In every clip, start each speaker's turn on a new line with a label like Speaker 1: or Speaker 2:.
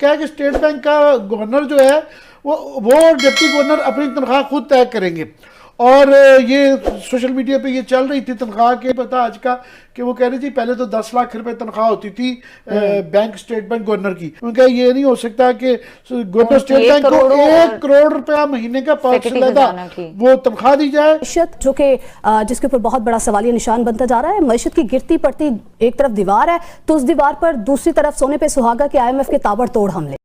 Speaker 1: तरीका है कि स्टेट बैंक का गवर्नर जो है वो डिप्टी गवर्नर अपनी तनख्वाह खुद तय करेंगे। और ये सोशल मीडिया पे ये चल रही थी तनख्वाह के पता आज का कि वो कह रही थी पहले तो 10 लाख रुपए तनख्वाह होती थी बैंक स्टेट बैंक गवर्नर की। उनका ये नहीं हो सकता कि गवर्नर स्टेट बैंक को 1 करोड़ रुपया महीने का वो तनख्वाह दी जाए।
Speaker 2: मैशत जो कि जिसके ऊपर बहुत बड़ा सवालिया निशान बनता जा रहा है, मैशत की गिरती पड़ती एक तरफ दीवार है तो उस दीवार पर दूसरी तरफ सोने पे सुहागा के IMF के ताबड़तोड़ हमले।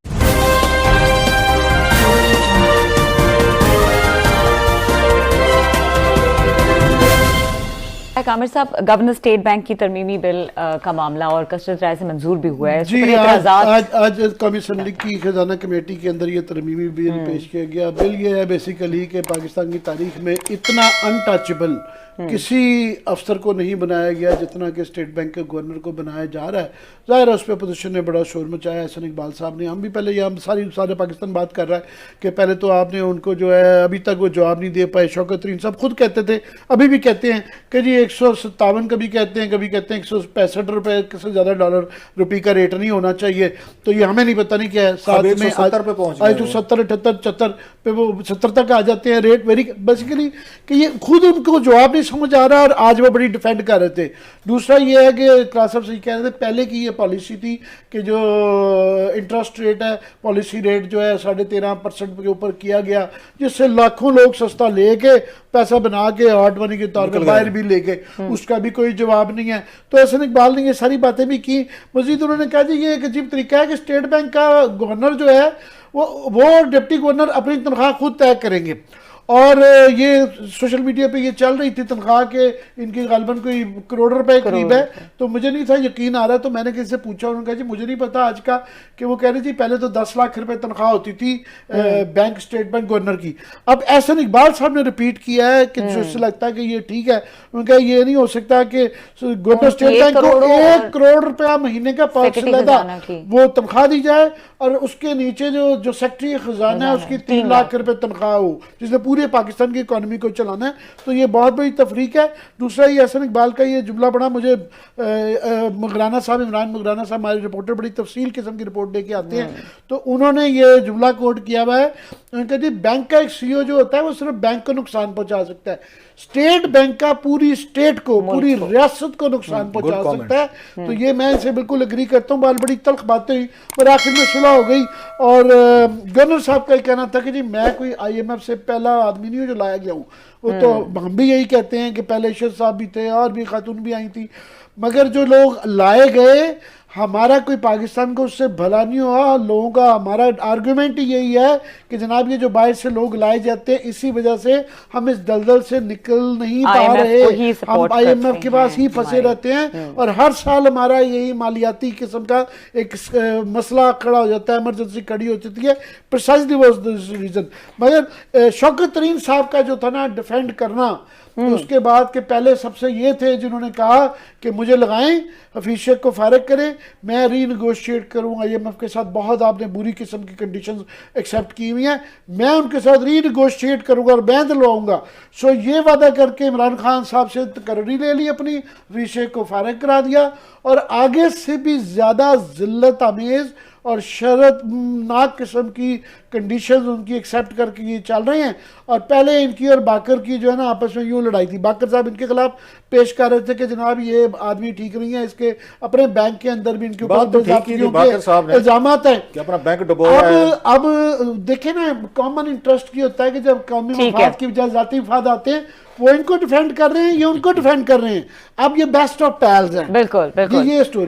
Speaker 3: कामिर साहब, गवर्नर स्टेट बैंक की तरमीमी बिल का मामला और कसरत राय से मंजूर भी हुआ है।
Speaker 1: जी, आज कौमी असम्बली की खजाना कमेटी के अंदर ये तरमीमी बिल पेश किया गया। बिल ये है बेसिकली कि पाकिस्तान की तारीख में इतना अनटचेबल किसी अफसर को नहीं बनाया गया जितना कि स्टेट बैंक के गवर्नर को बनाया जा रहा है। ज़ाहिर है उस पर अपोजिशन ने बड़ा शोर मचाया। एहसन इकबाल साहब ने, हम भी पहले यहाँ सारे पाकिस्तान बात कर रहा है कि पहले तो आपने उनको जो है अभी तक वो जवाब नहीं दे पाए। शौकत तरीन साहब खुद कहते थे, अभी भी कहते हैं कि जी 157 कभी कहते हैं 165 रुपये से ज़्यादा डॉलर रुपये का रेट नहीं होना चाहिए। तो ये हमें नहीं पता नहीं क्या है। साथ में आज तो 70 78 74 पे वो 70 तक आ जाते हैं रेट। वेरी बेसिकली कि ये खुद उनको जवाब नहीं समझ आ रहा और आज वो बड़ी डिफेंड कर रहे थे। दूसरा ये है कि क्लास साहब सही कह रहे थे, पहले की ये पॉलिसी थी कि जो इंटरेस्ट रेट है, पॉलिसी रेट जो है 13.5% के ऊपर किया गया, जिससे लाखों लोग सस्ता लेके पैसा बना के हॉट मनी के तौर पर बाहर भी लेके, उसका भी कोई जवाब नहीं है। तो एहसन इकबाल ने ये सारी बातें भी की। मजीद उन्होंने कहा जी ये एक अजीब तरीका है कि स्टेट बैंक का गवर्नर जो है वो डिप्टी गवर्नर अपनी तनख्वाह खुद तय करेंगे। और ये सोशल मीडिया पे ये चल रही थी तनख्वाह के इनकी गालबन कोई करोड़ रुपए करीब है। तो मुझे नहीं था यकीन आ रहा, तो मैंने किसी से पूछा, उन्होंने कहा जी मुझे नहीं पता आज का, कि वो कह रही थी पहले तो 10 लाख रुपए तनख्वाह होती थी बैंक स्टेट बैंक गवर्नर की। अब एहसन इकबाल साहब ने रिपीट किया है कि जिससे लगता है कि ये ठीक है। उनका ये नहीं हो सकता कि गवर्नर स्टेट बैंक को 1 करोड़ रुपया महीने का वो तनख्वाह दी जाए और उसके नीचे जो सेक्रेटरी खजाना है उसकी 3 लाख रुपए तनख्वाह हो, जिसने पूरे पाकिस्तान की इकोनॉमी को चलाना है। तो ये बहुत बड़ी तफरीक है। दूसरा ये एहसन इकबाल का ये जुमला बड़ा मुझे मगराना साहब, इमरान मगराना साहब हमारे रिपोर्टर बड़ी तफसील किस्म की रिपोर्ट लेके आते हैं, तो उन्होंने ये जुमला कोट किया हुआ है। उन्होंने कहा बैंक का एक CEO जो होता है वो सिर्फ बैंक को नुकसान पहुंचा सकता है, स्टेट बैंक का पूरी स्टेट को, पूरी रियासत को नुकसान पहुंचा सकता है। तो ये मैं इसे बिल्कुल एग्री करता हूँ। बड़ी तल्ख बातें हुई पर आखिर में सुलह हो गई। और गवर्नर साहब का कहना था कि जी मैं कोई IMF से पहला आदमी नहीं हूँ जो लाया गया हूँ। वो तो हम भी यही कहते हैं कि पहले शेर साहब भी थे और भी खातून भी आई थी, मगर जो लोग लाए गए हमारा कोई पाकिस्तान को उससे भला नहीं हुआ। लोगों का हमारा आर्गुमेंट ही यही है कि जनाब ये जो बाहर से लोग लाए जाते हैं इसी वजह से हम इस दलदल से निकल नहीं पा रहे, हम IMF के पास ही फंसे रहते हैं और हर साल हमारा यही मालियाती किस्म का एक मसला खड़ा हो जाता है, इमरजेंसी खड़ी हो जाती है। प्रिसाइजली वो रीजन। मगर शौकत तरीन साहब का जो था ना डिफेंड करना, तो उसके बाद के पहले सबसे ये थे जिन्होंने कहा कि मुझे लगाएं, हफीज शेख को फारिग करें, मैं रीनेगोशिएट करूँ IMF के साथ। बहुत आपने बुरी किस्म की कंडीशंस एक्सेप्ट की हुई हैं, मैं उनके साथ रीनेगोशिएट करूँगा और मैं दिलवाऊँगा। सो ये वादा करके इमरान खान साहब से तकर्री ले ली अपनी, हफीज शेख को फारिग करा दिया और आगे से भी ज़्यादा जिल्लत आमेज़ और शर्तनाक किस्म की कंडीशंस उनकी एक्सेप्ट करके ये चल रहे हैं। और पहले इनकी और बाकर की जो है ना आपस में यूँ लड़ाई थी। बाकर साहब इनके खिलाफ पेश कर रहे थे कि जनाब ये आदमी ठीक नहीं है, इसके अपने बैंक के अंदर भी इनके ऊपर इल्जामात हैं कि अपना बैंक डुबोया है। अब देखें ना, कॉमन इंटरेस्ट की होता है कि जब कौमी मफाद की बजाय जाती मफाद आते हैं, वो इनको डिफेंड कर रहे हैं, ये उनको डिफेंड कर रहे हैं। अब ये बेस्ट ऑफ पैल्स हैं।
Speaker 3: बिल्कुल बिल्कुल
Speaker 1: ये स्टोरी।